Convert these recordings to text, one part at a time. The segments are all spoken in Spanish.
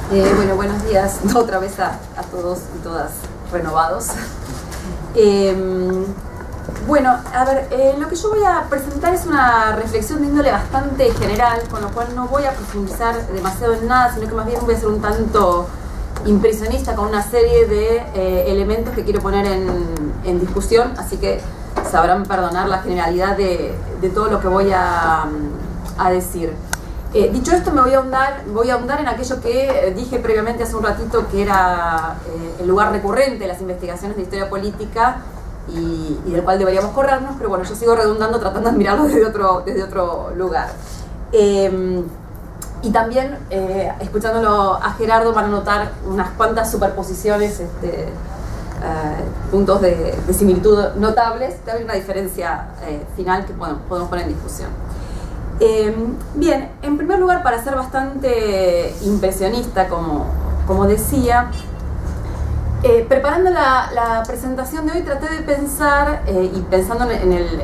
Bueno, buenos días otra vez a todos y todas renovados. Bueno, a ver, lo que yo voy a presentar es una reflexión de índole bastante general, con lo cual no voy a profundizar demasiado en nada, sino que más bien voy a ser un tanto impresionista con una serie de elementos que quiero poner en discusión, así que sabrán perdonar la generalidad de todo lo que voy a decir. Dicho esto, voy a ahondar en aquello que dije previamente hace un ratito, que era el lugar recurrente de las investigaciones de historia política y del cual deberíamos corrernos, pero bueno, yo sigo redundando tratando de mirarlo desde otro lugar. Y también, escuchándolo a Gerardo, van a notar unas cuantas superposiciones, puntos de similitud notables, que hay una diferencia final que podemos poner en discusión. Bien, en primer lugar, para ser bastante impresionista, como decía, preparando la presentación de hoy traté de pensar, y pensando en el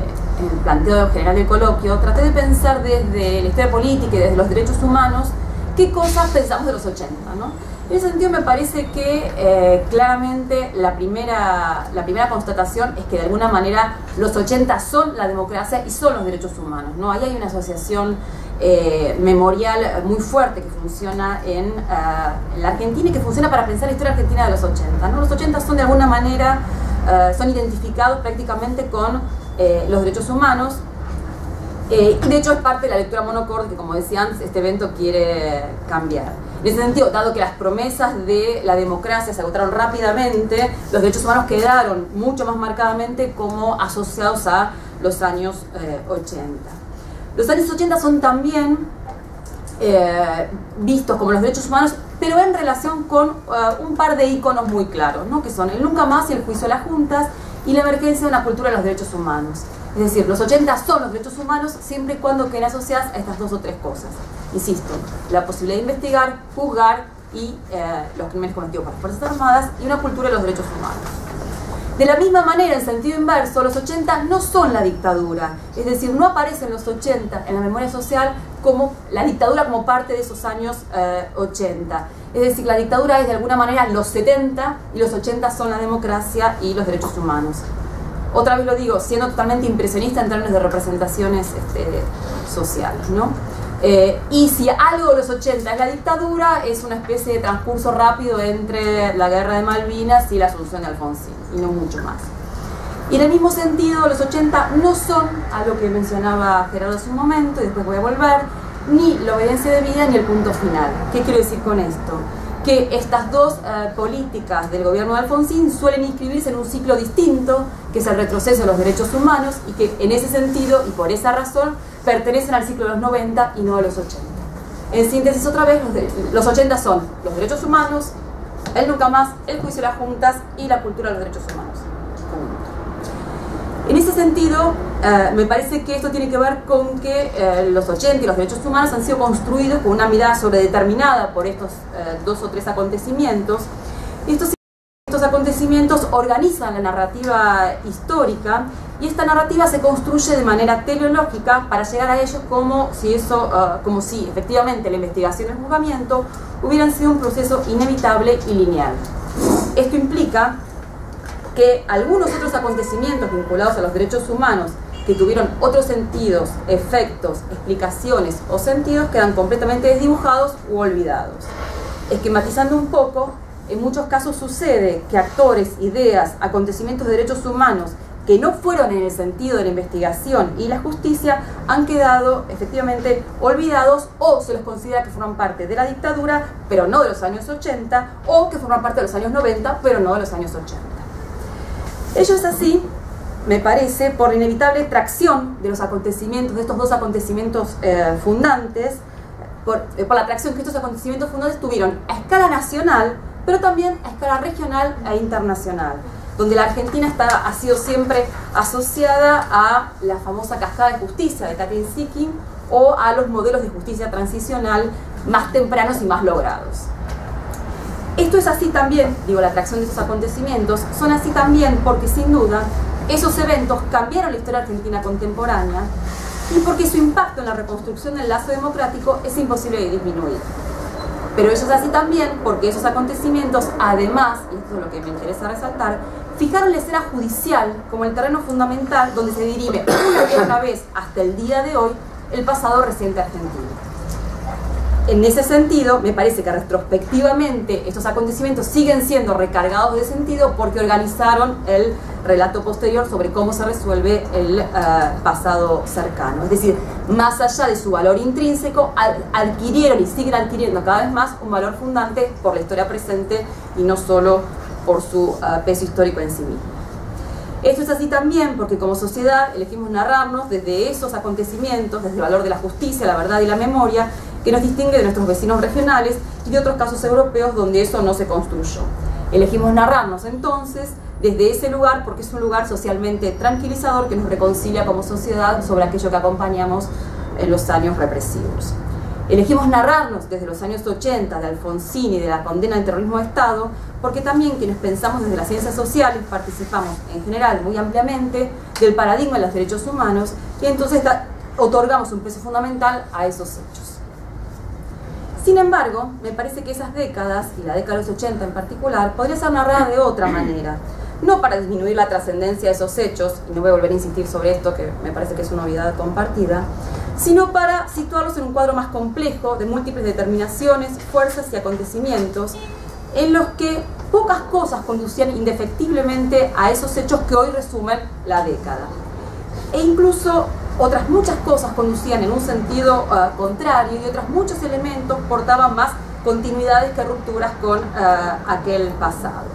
planteo general del coloquio, traté de pensar desde la historia política y desde los derechos humanos qué cosas pensamos de los 80, ¿no? En ese sentido me parece que claramente la primera constatación es que de alguna manera los 80 son la democracia y son los derechos humanos, ¿no? Ahí hay una asociación memorial muy fuerte que funciona en la Argentina y que funciona para pensar la historia argentina de los 80, ¿no? Los 80 son de alguna manera, son identificados prácticamente con los derechos humanos. De hecho es parte de la lectura monocorde que, como decía antes, este evento quiere cambiar. En ese sentido, dado que las promesas de la democracia se agotaron rápidamente, los derechos humanos quedaron mucho más marcadamente como asociados a los años 80. Los años 80 son también vistos como los derechos humanos, pero en relación con un par de íconos muy claros, ¿no? Que son el nunca más y el juicio a las juntas y la emergencia de una cultura de los derechos humanos. Es decir, los 80 son los derechos humanos siempre y cuando queden asociadas a estas dos o tres cosas. Insisto, la posibilidad de investigar, juzgar y los crímenes cometidos por las Fuerzas Armadas y una cultura de los derechos humanos. De la misma manera, en sentido inverso, los 80 no son la dictadura. Es decir, no aparecen los 80 en la memoria social como la dictadura como parte de esos años 80. Es decir, la dictadura es de alguna manera los 70 y los 80 son la democracia y los derechos humanos. Otra vez lo digo, siendo totalmente impresionista en términos de representaciones sociales, ¿no? Y si algo de los 80 es la dictadura, es una especie de transcurso rápido entre la guerra de Malvinas y la Asunción de Alfonsín, y no mucho más. Y en el mismo sentido, los 80 no son, a lo que mencionaba Gerardo hace un momento, y después voy a volver, ni la obediencia debida ni el punto final. ¿Qué quiero decir con esto? Que estas dos políticas del gobierno de Alfonsín suelen inscribirse en un ciclo distinto, que es el retroceso de los derechos humanos, y que en ese sentido, y por esa razón, pertenecen al ciclo de los 90 y no de los 80. En síntesis, otra vez, los 80 son los derechos humanos, el nunca más, el juicio de las juntas y la cultura de los derechos humanos. En ese sentido, me parece que esto tiene que ver con que los 80 y los derechos humanos han sido construidos con una mirada sobredeterminada por estos dos o tres acontecimientos. Estos acontecimientos organizan la narrativa histórica y esta narrativa se construye de manera teleológica para llegar a ellos como si efectivamente la investigación y el juzgamiento hubieran sido un proceso inevitable y lineal. Esto implica que algunos otros acontecimientos vinculados a los derechos humanos que tuvieron otros sentidos, efectos, explicaciones o sentidos quedan completamente desdibujados u olvidados. Esquematizando un poco, en muchos casos sucede que actores, ideas, acontecimientos de derechos humanos que no fueron en el sentido de la investigación y la justicia han quedado efectivamente olvidados o se los considera que forman parte de la dictadura, pero no de los años 80, o que forman parte de los años 90, pero no de los años 80. Ello es así, me parece, por la inevitable tracción de los acontecimientos, de estos dos acontecimientos fundantes, por la tracción que estos acontecimientos fundantes tuvieron a escala nacional, pero también a escala regional e internacional, donde la Argentina ha sido siempre asociada a la famosa cascada de justicia de Katrin Zikin o a los modelos de justicia transicional más tempranos y más logrados. Esto es así también, digo, la atracción de esos acontecimientos, son así también porque sin duda esos eventos cambiaron la historia argentina contemporánea y porque su impacto en la reconstrucción del lazo democrático es imposible de disminuir. Pero eso es así también porque esos acontecimientos, además, y esto es lo que me interesa resaltar, fijaron la escena judicial como el terreno fundamental donde se dirime una y otra vez hasta el día de hoy el pasado reciente argentino. En ese sentido, me parece que retrospectivamente estos acontecimientos siguen siendo recargados de sentido porque organizaron el relato posterior sobre cómo se resuelve el pasado cercano. Es decir, más allá de su valor intrínseco, adquirieron y siguen adquiriendo cada vez más un valor fundante por la historia presente y no solo por su peso histórico en sí mismo. Esto es así también porque como sociedad elegimos narrarnos desde esos acontecimientos, desde el valor de la justicia, la verdad y la memoria, que nos distingue de nuestros vecinos regionales y de otros casos europeos donde eso no se construyó. Elegimos narrarnos entonces desde ese lugar porque es un lugar socialmente tranquilizador que nos reconcilia como sociedad sobre aquello que acompañamos en los años represivos. Elegimos narrarnos desde los años 80 de Alfonsín y de la condena del terrorismo de Estado porque también quienes pensamos desde las ciencias sociales participamos en general muy ampliamente del paradigma de los derechos humanos y entonces otorgamos un peso fundamental a esos hechos. Sin embargo, me parece que esas décadas, y la década de los 80 en particular, podría ser narrada de otra manera. No para disminuir la trascendencia de esos hechos, y no voy a volver a insistir sobre esto, que me parece que es una obviedad compartida, sino para situarlos en un cuadro más complejo de múltiples determinaciones, fuerzas y acontecimientos, en los que pocas cosas conducían indefectiblemente a esos hechos que hoy resumen la década. E incluso otras muchas cosas conducían en un sentido contrario y otros muchos elementos portaban más continuidades que rupturas con aquel pasado.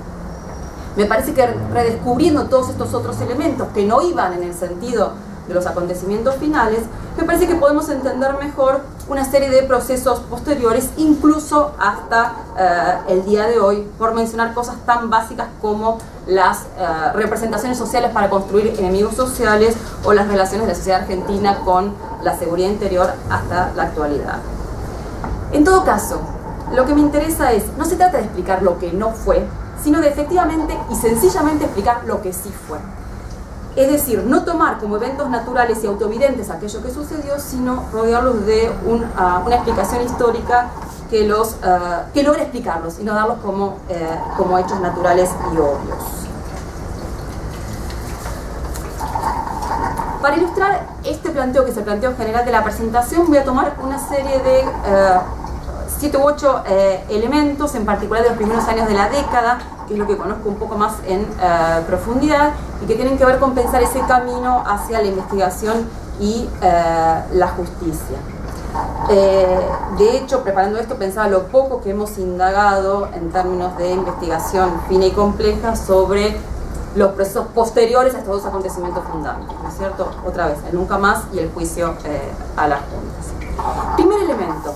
Me parece que redescubriendo todos estos otros elementos que no iban en el sentido de los acontecimientos finales, me parece que podemos entender mejor una serie de procesos posteriores, incluso hasta el día de hoy, por mencionar cosas tan básicas como las representaciones sociales para construir enemigos sociales o las relaciones de la sociedad argentina con la seguridad interior hasta la actualidad. En todo caso, lo que me interesa es, no se trata de explicar lo que no fue, sino de efectivamente y sencillamente explicar lo que sí fue. Es decir, no tomar como eventos naturales y autovidentes aquello que sucedió, sino rodearlos de una explicación histórica que logre explicarlos y no darlos como hechos naturales y obvios. Para ilustrar este planteo, que es el planteo general de la presentación, voy a tomar una serie de 7 u 8 elementos, en particular de los primeros años de la década, que es lo que conozco un poco más en profundidad, y que tienen que ver con pensar ese camino hacia la investigación y la justicia. De hecho, preparando esto, pensaba lo poco que hemos indagado en términos de investigación fina y compleja sobre los procesos posteriores a estos dos acontecimientos fundamentales, ¿no es cierto? Otra vez, el nunca más y el juicio a las juntas. Primer elemento: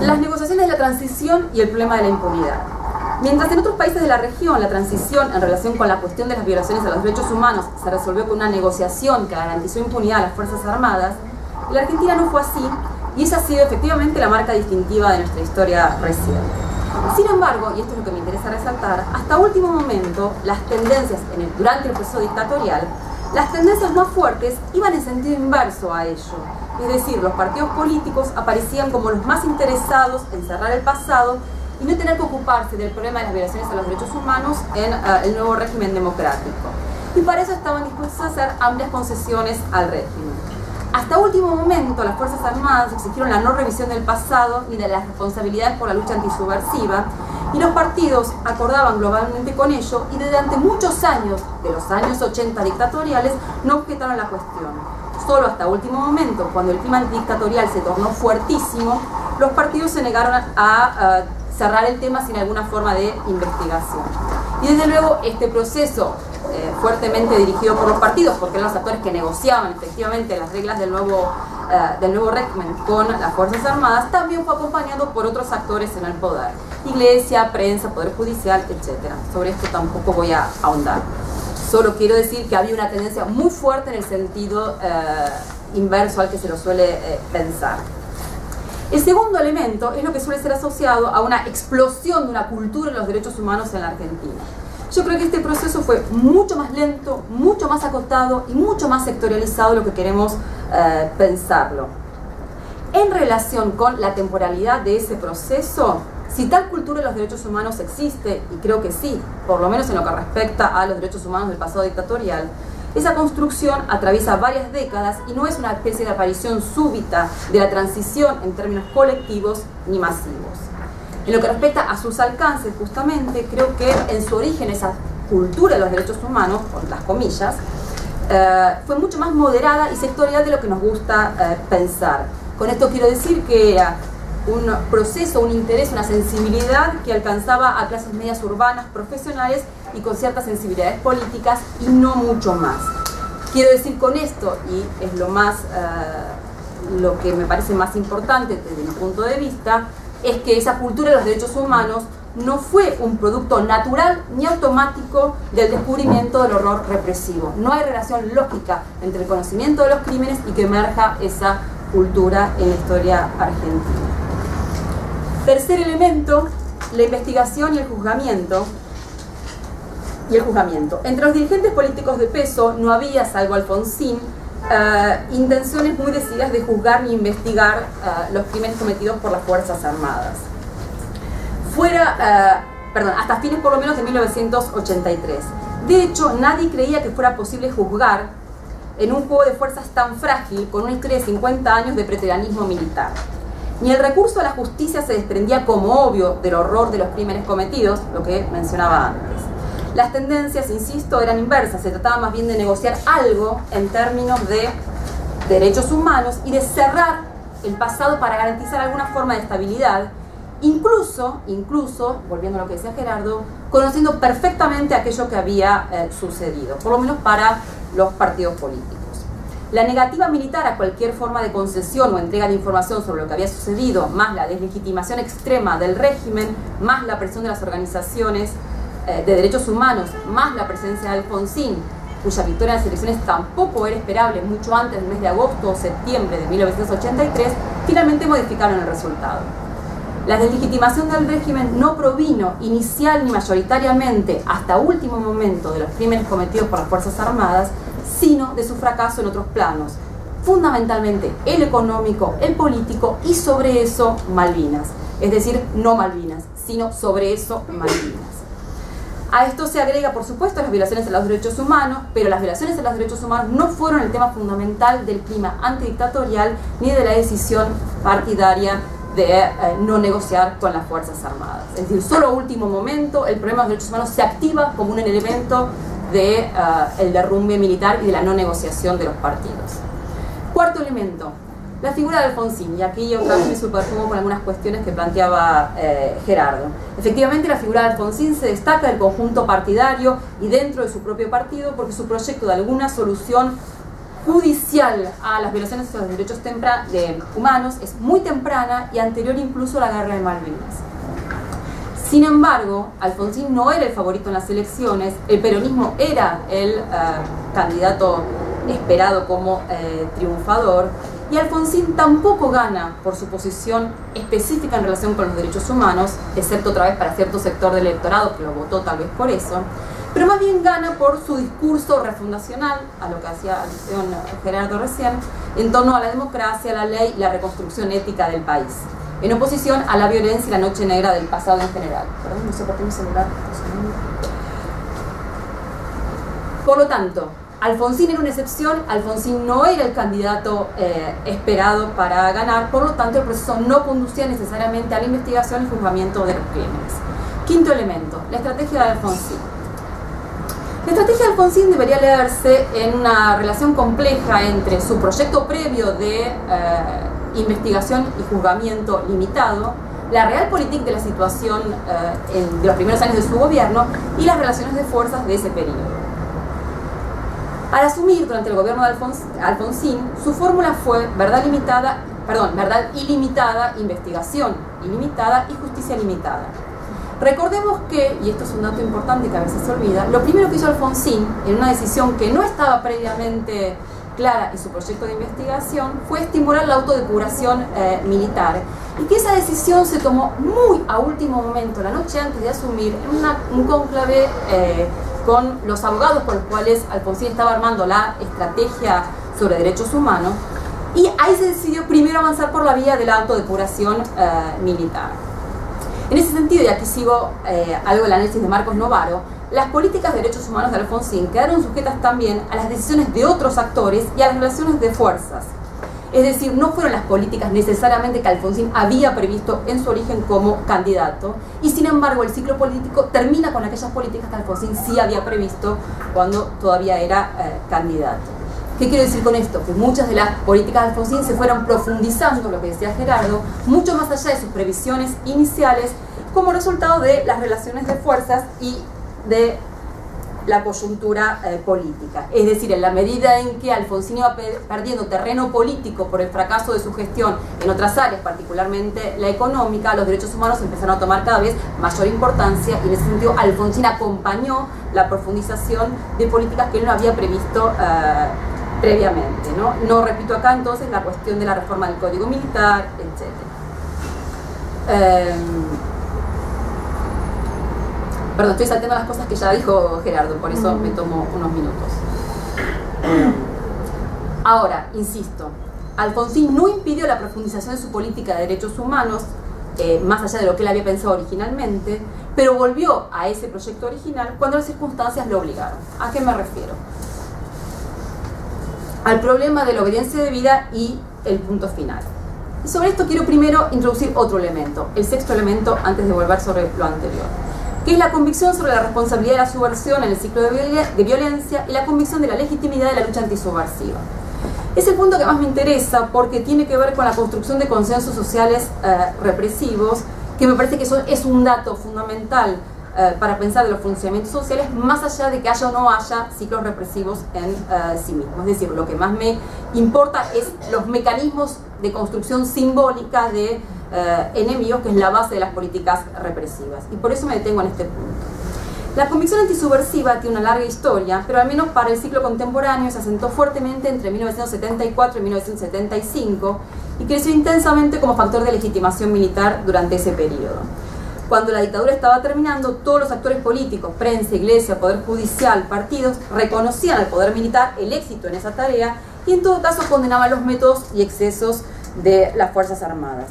las negociaciones de la transición y el problema de la impunidad. Mientras en otros países de la región la transición en relación con la cuestión de las violaciones a los derechos humanos se resolvió con una negociación que garantizó impunidad a las Fuerzas Armadas, en la Argentina no fue así, y esa ha sido efectivamente la marca distintiva de nuestra historia reciente. Sin embargo, y esto es lo que me interesa resaltar, hasta último momento las tendencias durante el proceso dictatorial, las tendencias más fuertes iban en sentido inverso a ello. Es decir, los partidos políticos aparecían como los más interesados en cerrar el pasado y no tener que ocuparse del problema de las violaciones a los derechos humanos en el nuevo régimen democrático. Y para eso estaban dispuestos a hacer amplias concesiones al régimen. Hasta último momento, las Fuerzas Armadas exigieron la no revisión del pasado ni de las responsabilidades por la lucha antisubversiva, y los partidos acordaban globalmente con ello y durante muchos años, de los años 80 dictatoriales, no objetaron la cuestión. Solo hasta último momento, cuando el clima dictatorial se tornó fuertísimo, los partidos se negaron a cerrar el tema sin alguna forma de investigación. Y desde luego este proceso, fuertemente dirigido por los partidos, porque eran los actores que negociaban efectivamente las reglas del nuevo régimen con las Fuerzas Armadas, también fue acompañado por otros actores en el poder: iglesia, prensa, poder judicial, etc. Sobre esto tampoco voy a ahondar. Solo quiero decir que había una tendencia muy fuerte en el sentido inverso al que se lo suele pensar. El segundo elemento es lo que suele ser asociado a una explosión de una cultura de los derechos humanos en la Argentina. Yo creo que este proceso fue mucho más lento, mucho más acotado y mucho más sectorializado de lo que queremos pensarlo. En relación con la temporalidad de ese proceso, si tal cultura de los derechos humanos existe, y creo que sí, por lo menos en lo que respecta a los derechos humanos del pasado dictatorial, esa construcción atraviesa varias décadas y no es una especie de aparición súbita de la transición en términos colectivos ni masivos. En lo que respecta a sus alcances, justamente, creo que en su origen esa cultura de los derechos humanos, con las comillas, fue mucho más moderada y sectorial de lo que nos gusta pensar. Con esto quiero decir que era un proceso, un interés, una sensibilidad que alcanzaba a clases medias urbanas, profesionales y con ciertas sensibilidades políticas y no mucho más. Quiero decir con esto, y es lo que me parece más importante desde mi punto de vista, es que esa cultura de los derechos humanos no fue un producto natural ni automático del descubrimiento del horror represivo. No hay relación lógica entre el conocimiento de los crímenes y que emerja esa cultura en la historia argentina. Tercer elemento, la investigación y el juzgamiento. Entre los dirigentes políticos de peso no había, salvo Alfonsín, intenciones muy decididas de juzgar ni investigar los crímenes cometidos por las Fuerzas Armadas. Hasta fines por lo menos de 1983. De hecho, nadie creía que fuera posible juzgar en un juego de fuerzas tan frágil, con una historia de 50 años de preterianismo militar. Ni el recurso a la justicia se desprendía como obvio del horror de los crímenes cometidos, lo que mencionaba antes. Las tendencias, insisto, eran inversas, se trataba más bien de negociar algo en términos de derechos humanos y de cerrar el pasado para garantizar alguna forma de estabilidad, incluso, volviendo a lo que decía Gerardo, conociendo perfectamente aquello que había sucedido, por lo menos para los partidos políticos. La negativa militar a cualquier forma de concesión o entrega de información sobre lo que había sucedido, más la deslegitimación extrema del régimen, más la presión de las organizaciones de derechos humanos, más la presencia de Alfonsín, cuya victoria en las elecciones tampoco era esperable mucho antes del mes de agosto o septiembre de 1983, finalmente modificaron el resultado. La deslegitimación del régimen no provino inicial ni mayoritariamente hasta último momento de los crímenes cometidos por las Fuerzas Armadas, sino de su fracaso en otros planos, fundamentalmente el económico, el político y sobre eso Malvinas. Es decir, no Malvinas, sino sobre eso Malvinas. A esto se agrega, por supuesto, las violaciones a los derechos humanos, pero las violaciones a los derechos humanos no fueron el tema fundamental del clima antidictatorial ni de la decisión partidaria de no negociar con las Fuerzas Armadas. Es decir, solo a último momento el problema de los derechos humanos se activa como un elemento del derrumbe militar y de la no negociación de los partidos. Cuarto elemento, la figura de Alfonsín, y aquí yo también me superpongo con algunas cuestiones que planteaba Gerardo. Efectivamente, la figura de Alfonsín se destaca del conjunto partidario y dentro de su propio partido porque su proyecto de alguna solución judicial a las violaciones de los derechos humanos es muy temprana y anterior incluso a la guerra de Malvinas. Sin embargo, Alfonsín no era el favorito en las elecciones, el peronismo era el candidato esperado como triunfador, y Alfonsín tampoco gana por su posición específica en relación con los derechos humanos, excepto otra vez para cierto sector del electorado que lo votó tal vez por eso, pero más bien gana por su discurso refundacional, a lo que hacía alusión Gerardo recién, en torno a la democracia, la ley y la reconstrucción ética del país, en oposición a la violencia y la noche negra del pasado en general. Perdón, no sé por qué mi celular. Por lo tanto, Alfonsín era una excepción, Alfonsín no era el candidato esperado para ganar, por lo tanto el proceso no conducía necesariamente a la investigación y juzgamiento de los crímenes. Quinto elemento, la estrategia de Alfonsín. La estrategia de Alfonsín debería leerse en una relación compleja entre su proyecto previo de investigación y juzgamiento limitado, la realpolitik de la situación de los primeros años de su gobierno y las relaciones de fuerzas de ese periodo. Al asumir durante el gobierno de Alfonsín, su fórmula fue verdad ilimitada, investigación ilimitada y justicia limitada. Recordemos que, y esto es un dato importante que a veces se olvida, lo primero que hizo Alfonsín, en una decisión que no estaba previamente clara en su proyecto de investigación, fue estimular la autodepuración militar, y que esa decisión se tomó muy a último momento, la noche antes de asumir, en un cónclave con los abogados con los cuales Alfonsín estaba armando la estrategia sobre derechos humanos, Y ahí se decidió primero avanzar por la vía de la autodepuración militar. En ese sentido, y aquí sigo algo del análisis de Marcos Novaro, las políticas de derechos humanos de Alfonsín quedaron sujetas también a las decisiones de otros actores y a las relaciones de fuerzas. Es decir, no fueron las políticas necesariamente que Alfonsín había previsto en su origen como candidato, y sin embargo el ciclo político termina con aquellas políticas que Alfonsín sí había previsto cuando todavía era candidato. ¿Qué quiero decir con esto? Que muchas de las políticas de Alfonsín se fueron profundizando, lo que decía Gerardo, mucho más allá de sus previsiones iniciales, como resultado de las relaciones de fuerzas y de la coyuntura política. Es decir, en la medida en que Alfonsín iba perdiendo terreno político por el fracaso de su gestión en otras áreas, particularmente la económica, los derechos humanos empezaron a tomar cada vez mayor importancia, y en ese sentido Alfonsín acompañó la profundización de políticas que él no había previsto previamente, ¿no? No repito acá entonces la cuestión de la reforma del Código Militar, etc. Perdón, estoy saltando las cosas que ya dijo Gerardo, por eso me tomo unos minutos. Ahora, insisto, Alfonsín no impidió la profundización de su política de derechos humanos, más allá de lo que él había pensado originalmente, pero volvió a ese proyecto original cuando las circunstancias lo obligaron. ¿A qué me refiero? Al problema de la obediencia debida y el punto final. Y sobre esto quiero primero introducir otro elemento, el sexto elemento, antes de volver sobre lo anterior, que es la convicción sobre la responsabilidad de la subversión en el ciclo de violencia y la convicción de la legitimidad de la lucha antisubversiva. Es el punto que más me interesa porque tiene que ver con la construcción de consensos sociales represivos, que me parece que eso es un dato fundamental para pensar de los funcionamientos sociales, más allá de que haya o no haya ciclos represivos en sí mismos. Es decir, lo que más me importa es los mecanismos de construcción simbólica de enemigos, que es la base de las políticas represivas. Y por eso me detengo en este punto. La convicción antisubversiva tiene una larga historia, pero al menos para el ciclo contemporáneo se asentó fuertemente entre 1974 y 1975 y creció intensamente como factor de legitimación militar durante ese periodo. Cuando la dictadura estaba terminando, todos los actores políticos, prensa, iglesia, poder judicial, partidos, reconocían al poder militar el éxito en esa tarea y en todo caso condenaban los métodos y excesos de las Fuerzas Armadas.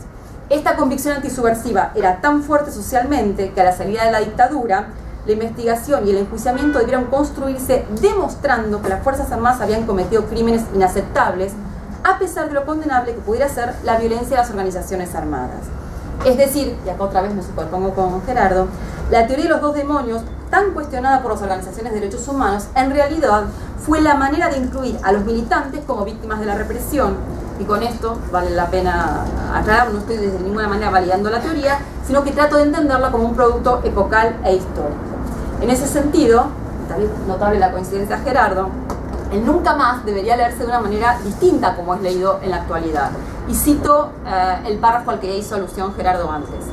Esta convicción antisubversiva era tan fuerte socialmente que a la salida de la dictadura, la investigación y el enjuiciamiento debieron construirse demostrando que las Fuerzas Armadas habían cometido crímenes inaceptables, a pesar de lo condenable que pudiera ser la violencia de las organizaciones armadas. Es decir, y acá otra vez me superpongo con Gerardo, la teoría de los dos demonios, tan cuestionada por las organizaciones de derechos humanos, en realidad fue la manera de incluir a los militantes como víctimas de la represión. Y con esto vale la pena aclarar, no estoy de ninguna manera validando la teoría, sino que trato de entenderla como un producto epocal e histórico. En ese sentido, también notable la coincidencia de Gerardo, el nunca más debería leerse de una manera distinta como es leído en la actualidad. Y cito el párrafo al que hizo alusión Gerardo antes.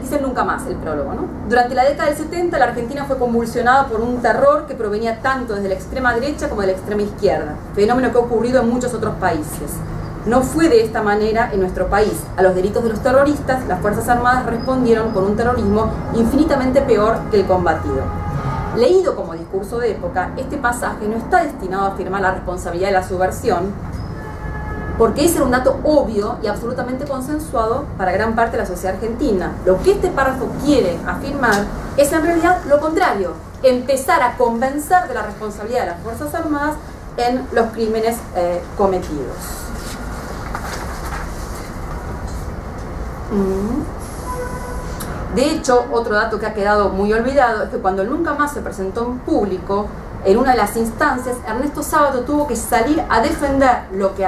Dice el nunca más, el prólogo, ¿no? Durante la década del 70 la Argentina fue convulsionada por un terror que provenía tanto desde la extrema derecha como de la extrema izquierda, fenómeno que ha ocurrido en muchos otros países. No fue de esta manera en nuestro país. A los delitos de los terroristas, las Fuerzas Armadas respondieron con un terrorismo infinitamente peor que el combatido. Leído como discurso de época, este pasaje no está destinado a afirmar la responsabilidad de la subversión, porque ese era un dato obvio y absolutamente consensuado para gran parte de la sociedad argentina. Lo que este párrafo quiere afirmar es en realidad lo contrario, empezar a convencer de la responsabilidad de las Fuerzas Armadas en los crímenes cometidos. De hecho, otro dato que ha quedado muy olvidado es que cuando nunca más se presentó en público, en una de las instancias, Ernesto Sábato tuvo que salir a defender lo que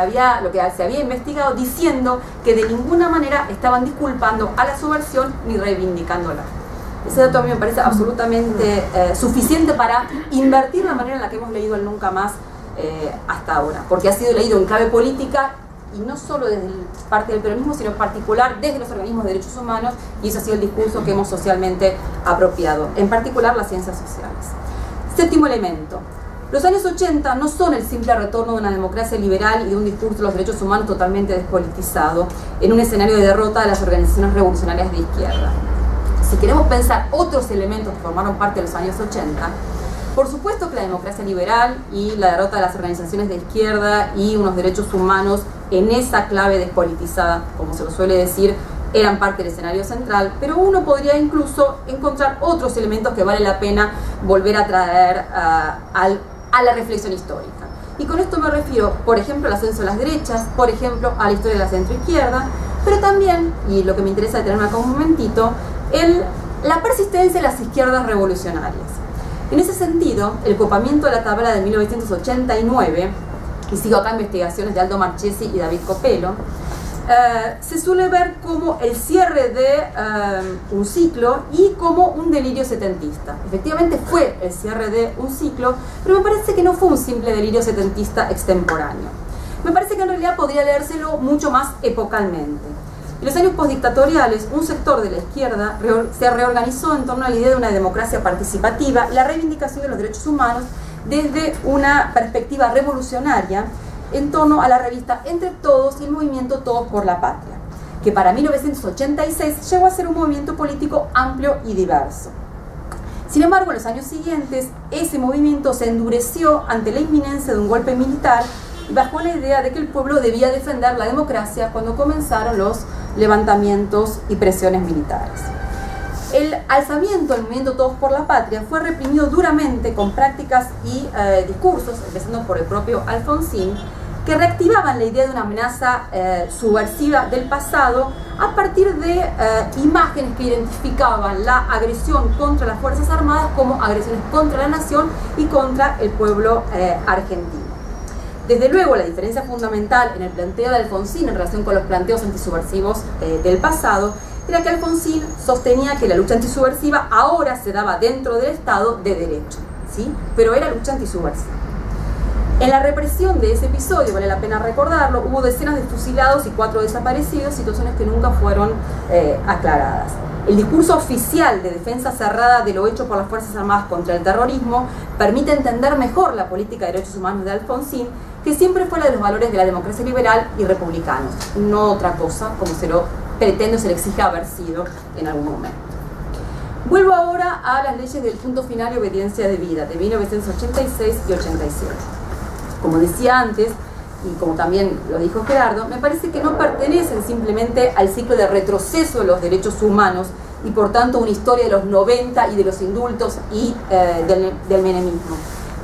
se había investigado, diciendo que de ninguna manera estaban disculpando a la subversión ni reivindicándola. Ese dato a mí me parece absolutamente suficiente para invertir la manera en la que hemos leído el nunca más hasta ahora, porque ha sido leído en clave política y no solo desde parte del peronismo, sino en particular desde los organismos de derechos humanos, y ese ha sido el discurso que hemos socialmente apropiado, en particular las ciencias sociales. Séptimo elemento. Los años 80 no son el simple retorno de una democracia liberal y de un discurso de los derechos humanos totalmente despolitizado en un escenario de derrota de las organizaciones revolucionarias de izquierda. Si queremos pensar otros elementos que formaron parte de los años 80, Por supuesto que la democracia liberal y la derrota de las organizaciones de izquierda y unos derechos humanos en esa clave despolitizada, como se lo suele decir, eran parte del escenario central, pero uno podría incluso encontrar otros elementos que vale la pena volver a traer a la reflexión histórica. Y con esto me refiero, por ejemplo, al ascenso de las derechas, por ejemplo, a la historia de la centroizquierda, pero también, y lo que me interesa detenerme acá un momentito, la persistencia de las izquierdas revolucionarias. En ese sentido, el copamiento de la tabla de 1989, y sigo acá investigaciones de Aldo Marchesi y David Copelo, se suele ver como el cierre de un ciclo y como un delirio setentista. Efectivamente fue el cierre de un ciclo, pero me parece que no fue un simple delirio setentista extemporáneo. Me parece que en realidad podría leérselo mucho más epocalmente. En los años postdictatoriales, un sector de la izquierda se reorganizó en torno a la idea de una democracia participativa y la reivindicación de los derechos humanos desde una perspectiva revolucionaria en torno a la revista Entre Todos y el movimiento Todos por la Patria, que para 1986 llegó a ser un movimiento político amplio y diverso. Sin embargo, en los años siguientes, ese movimiento se endureció ante la inminencia de un golpe militar y bajo la idea de que el pueblo debía defender la democracia cuando comenzaron los levantamientos y presiones militares. El alzamiento del movimiento Todos por la Patria fue reprimido duramente con prácticas y discursos, empezando por el propio Alfonsín, que reactivaban la idea de una amenaza subversiva del pasado a partir de imágenes que identificaban la agresión contra las Fuerzas Armadas como agresiones contra la nación y contra el pueblo argentino. Desde luego, la diferencia fundamental en el planteo de Alfonsín en relación con los planteos antisubversivos del pasado era que Alfonsín sostenía que la lucha antisubversiva ahora se daba dentro del Estado de Derecho, ¿sí? Pero era lucha antisubversiva. En la represión de ese episodio, vale la pena recordarlo, hubo decenas de fusilados y 4 desaparecidos, situaciones que nunca fueron aclaradas. El discurso oficial de defensa cerrada de lo hecho por las Fuerzas Armadas contra el terrorismo permite entender mejor la política de derechos humanos de Alfonsín, que siempre fue la de los valores de la democracia liberal y republicanos, no otra cosa como se lo pretende o se le exige haber sido en algún momento. Vuelvo ahora a las leyes del punto final y obediencia de vida de 1986 y 87. Como decía antes, y como también lo dijo Gerardo, me parece que no pertenecen simplemente al ciclo de retroceso de los derechos humanos y por tanto una historia de los 90 y de los indultos y del menemismo.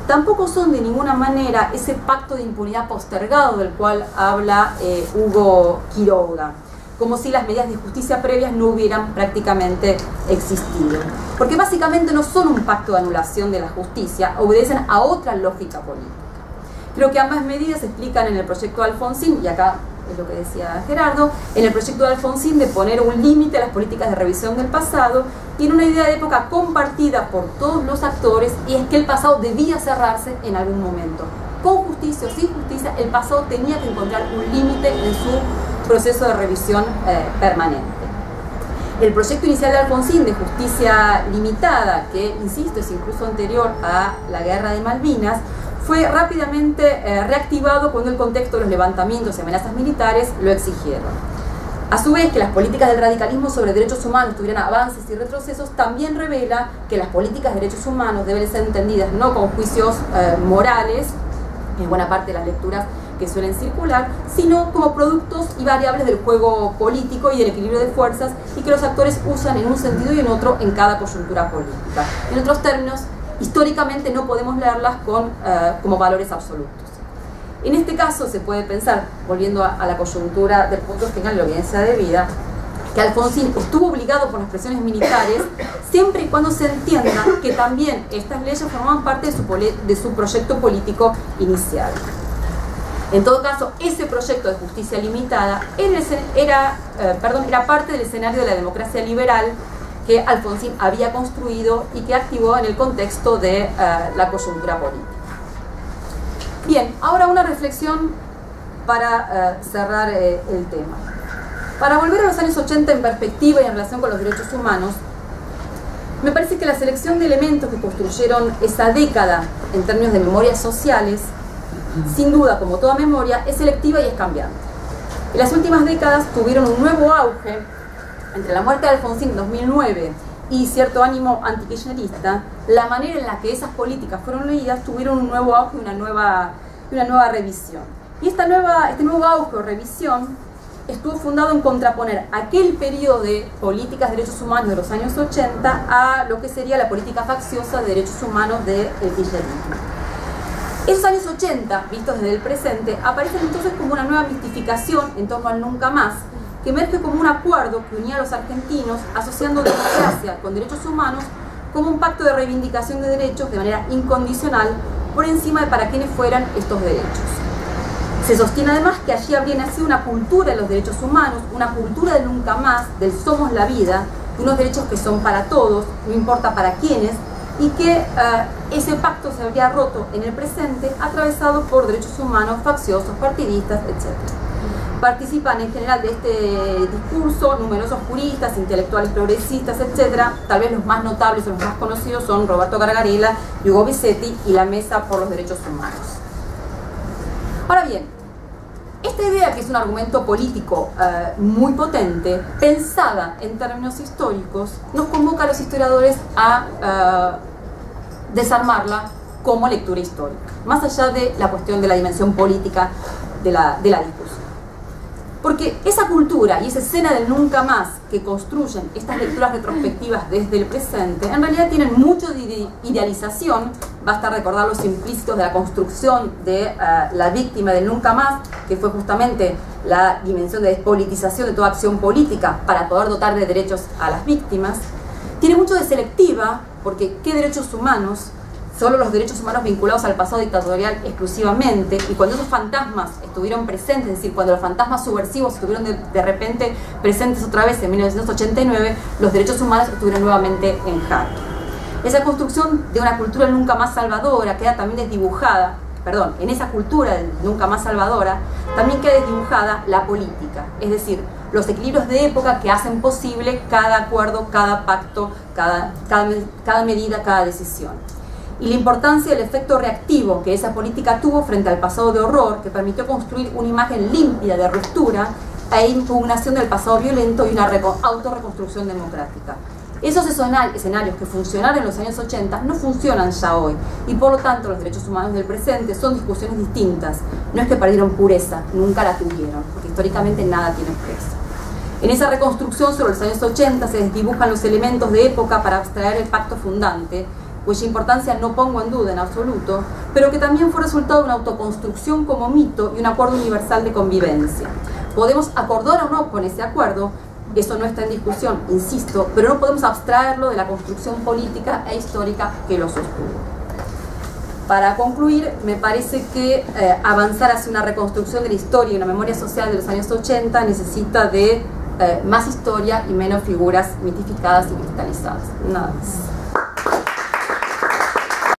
Tampoco son de ninguna manera ese pacto de impunidad postergado del cual habla Hugo Quiroga, como si las medidas de justicia previas no hubieran prácticamente existido. Porque básicamente no son un pacto de anulación de la justicia, obedecen a otra lógica política. Creo que ambas medidas se explican en el proyecto de Alfonsín, y acá es lo que decía Gerardo, en el proyecto de Alfonsín de poner un límite a las políticas de revisión del pasado y en una idea de época compartida por todos los actores, y es que el pasado debía cerrarse en algún momento. Con justicia o sin justicia, el pasado tenía que encontrar un límite en su proceso de revisión permanente. El proyecto inicial de Alfonsín de justicia limitada, que, insisto, es incluso anterior a la Guerra de Malvinas, fue rápidamente reactivado cuando el contexto de los levantamientos y amenazas militares lo exigieron. A su vez, que las políticas del radicalismo sobre derechos humanos tuvieran avances y retrocesos también revela que las políticas de derechos humanos deben ser entendidas no con juicios morales, en buena parte de las lecturas que suelen circular, sino como productos y variables del juego político y del equilibrio de fuerzas, y que los actores usan en un sentido y en otro en cada coyuntura política. En otros términos, históricamente no podemos leerlas como valores absolutos. En este caso se puede pensar, volviendo a la coyuntura del punto final de la obediencia de vida, que Alfonsín estuvo obligado por las presiones militares siempre y cuando se entienda que también estas leyes formaban parte de su proyecto político inicial. En todo caso, ese proyecto de justicia limitada era parte del escenario de la democracia liberal que Alfonsín había construido y que activó en el contexto de la coyuntura política. Bien, ahora una reflexión para cerrar el tema. Para volver a los años 80 en perspectiva y en relación con los derechos humanos, me parece que la selección de elementos que construyeron esa década en términos de memorias sociales, sin duda, como toda memoria, es selectiva y es cambiante. En las últimas décadas tuvieron un nuevo auge entre la muerte de Alfonsín en 2009 y cierto ánimo antikirchnerista, la manera en la que esas políticas fueron leídas tuvieron un nuevo auge y una nueva revisión. Y este nuevo auge o revisión estuvo fundado en contraponer aquel periodo de políticas de derechos humanos de los años 80 a lo que sería la política facciosa de derechos humanos del kirchnerismo. Esos años 80, vistos desde el presente, aparecen entonces como una nueva mistificación en torno al nunca más, que emerge como un acuerdo que unía a los argentinos asociando democracia con derechos humanos como un pacto de reivindicación de derechos de manera incondicional por encima de para quienes fueran estos derechos. Se sostiene además que allí habría nacido una cultura de los derechos humanos, una cultura del nunca más, del somos la vida, de unos derechos que son para todos, no importa para quiénes, y que ese pacto se habría roto en el presente, atravesado por derechos humanos facciosos, partidistas, etc. Participan en general de este discurso numerosos juristas, intelectuales progresistas, etc. Tal vez los más notables o los más conocidos son Roberto Gargarella y Hugo Bizzetti y la Mesa por los Derechos Humanos. Ahora bien, esta idea, que es un argumento político muy potente, pensada en términos históricos, nos convoca a los historiadores a desarmarla como lectura histórica, más allá de la cuestión de la dimensión política de la discusión. Porque esa cultura y esa escena del nunca más que construyen estas lecturas retrospectivas desde el presente, en realidad tienen mucho de idealización. Basta recordar los implícitos de la construcción de la víctima del nunca más, que fue justamente la dimensión de despolitización de toda acción política para poder dotar de derechos a las víctimas. Tiene mucho de selectiva, porque ¿qué derechos humanos? Solo los derechos humanos vinculados al pasado dictatorial exclusivamente, y cuando esos fantasmas estuvieron presentes, es decir, cuando los fantasmas subversivos estuvieron de repente presentes otra vez en 1989, los derechos humanos estuvieron nuevamente en jaque. Esa construcción de una cultura nunca más salvadora queda también desdibujada, en esa cultura nunca más salvadora, también queda desdibujada la política, es decir, los equilibrios de época que hacen posible cada acuerdo, cada pacto, cada medida, cada decisión. Y la importancia del efecto reactivo que esa política tuvo frente al pasado de horror, que permitió construir una imagen limpia de ruptura e impugnación del pasado violento y una autorreconstrucción democrática. Esos escenarios que funcionaron en los años 80 no funcionan ya hoy, y por lo tanto los derechos humanos del presente son discusiones distintas. No es que perdieron pureza, nunca la tuvieron, porque históricamente nada tiene pureza. En esa reconstrucción sobre los años 80 se desdibujan los elementos de época para abstraer el pacto fundante, cuya importancia no pongo en duda en absoluto, pero que también fue resultado de una autoconstrucción como mito y un acuerdo universal de convivencia. Podemos acordar o no con ese acuerdo, eso no está en discusión, insisto, pero no podemos abstraerlo de la construcción política e histórica que lo sostuvo. Para concluir, me parece que avanzar hacia una reconstrucción de la historia y una memoria social de los años 80 necesita de más historia y menos figuras mitificadas y cristalizadas. Nada más.